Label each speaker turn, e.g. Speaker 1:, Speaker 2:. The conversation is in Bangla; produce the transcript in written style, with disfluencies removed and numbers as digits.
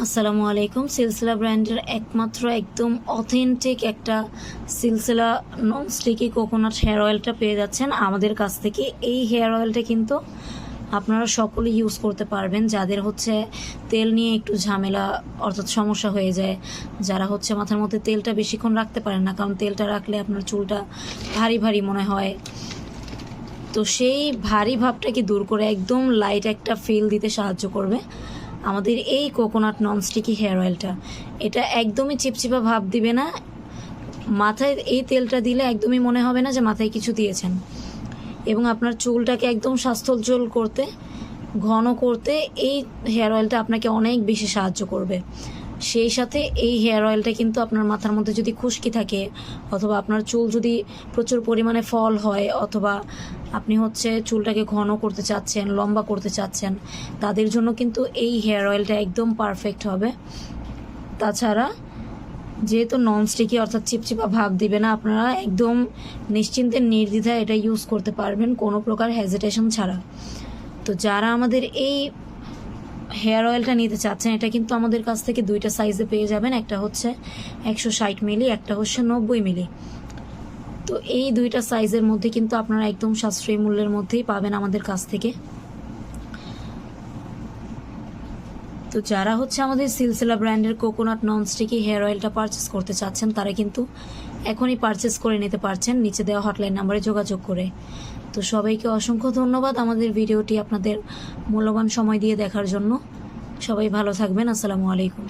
Speaker 1: আসসালামু আলাইকুম। সিলসিলা ব্র্যান্ডের একমাত্র একদম অথেন্টিক একটা সিলসিলা নন স্টিকি কোকোনাট হেয়ার অয়েলটা পেয়ে যাচ্ছেন আমাদের কাছ থেকে। এই হেয়ার অয়েলটা কিন্তু আপনারা সকলে ইউজ করতে পারবেন, যাদের হচ্ছে তেল নিয়ে একটু ঝামেলা অর্থাৎ সমস্যা হয়ে যায়, যারা হচ্ছে মাথার মধ্যে তেলটা বেশিক্ষণ রাখতে পারেন না, কারণ তেলটা রাখলে আপনার চুলটা ভারী ভারী মনে হয়। তো সেই ভারী ভাবটাকে দূর করে একদম লাইট একটা ফিল দিতে সাহায্য করবে আমাদের এই কোকোনাট ননস্টিকি হেয়ার অয়েলটা। এটা একদমই চিপচিপা ভাব দিবে না, মাথায় এই তেলটা দিলে একদমই মনে হবে না যে মাথায় কিছু দিয়েছেন, এবং আপনার চুলটাকে একদম স্বাস্থ্যোজ্জ্বল করতে, ঘন করতে এই হেয়ার অয়েলটা আপনাকে অনেক বেশি সাহায্য করবে। সেই সাথে এই হেয়ার অয়েলটা কিন্তু আপনার মাথার মধ্যে যদি খুশকি থাকে, অথবা আপনার চুল যদি প্রচুর পরিমাণে ফল হয়, অথবা আপনি হচ্ছে চুলটাকে ঘন করতে চাচ্ছেন, লম্বা করতে চাচ্ছেন, তাদের জন্য কিন্তু এই হেয়ার অয়েলটা একদম পারফেক্ট হবে। তাছাড়া যেহেতু ননস্টিকি অর্থাৎ চিপচিপা ভাব দিবে না, আপনারা একদম নিশ্চিন্তে নির্দ্বিধায় এটা ইউজ করতে পারবেন কোনো প্রকার হেজিটেশন ছাড়া। তো যারা আমাদের এই হেয়ার অয়েলটা নিতে চাচ্ছেন, এটা কিন্তু আমাদের কাছ থেকে দুইটা সাইজে পেয়ে যাবেন। একটা হচ্ছে 160 মিলি, একটা হচ্ছে 90 মিলি। তো এই দুইটা সাইজের মধ্যে কিন্তু আপনারা একদম সাশ্রয়ী মূল্যের মধ্যেই পাবেন আমাদের কাছ থেকে। তো যারা হচ্ছে আমাদের সিলসিলা ব্র্যান্ডের কোকোনাট ননস্টিকি হেয়ার অয়েলটা পারচেস করতে চাচ্ছেন, তারা কিন্তু এখনই পারচেস করে নিতে পারছেন নিচে দেওয়া হটলাইন নাম্বারে যোগাযোগ করে। তো সবাইকে অসংখ্য ধন্যবাদ আমাদের ভিডিওটি আপনাদের মূল্যবান সময় দিয়ে দেখার জন্য। সবাই ভালো থাকবেন। আসসালামু আলাইকুম।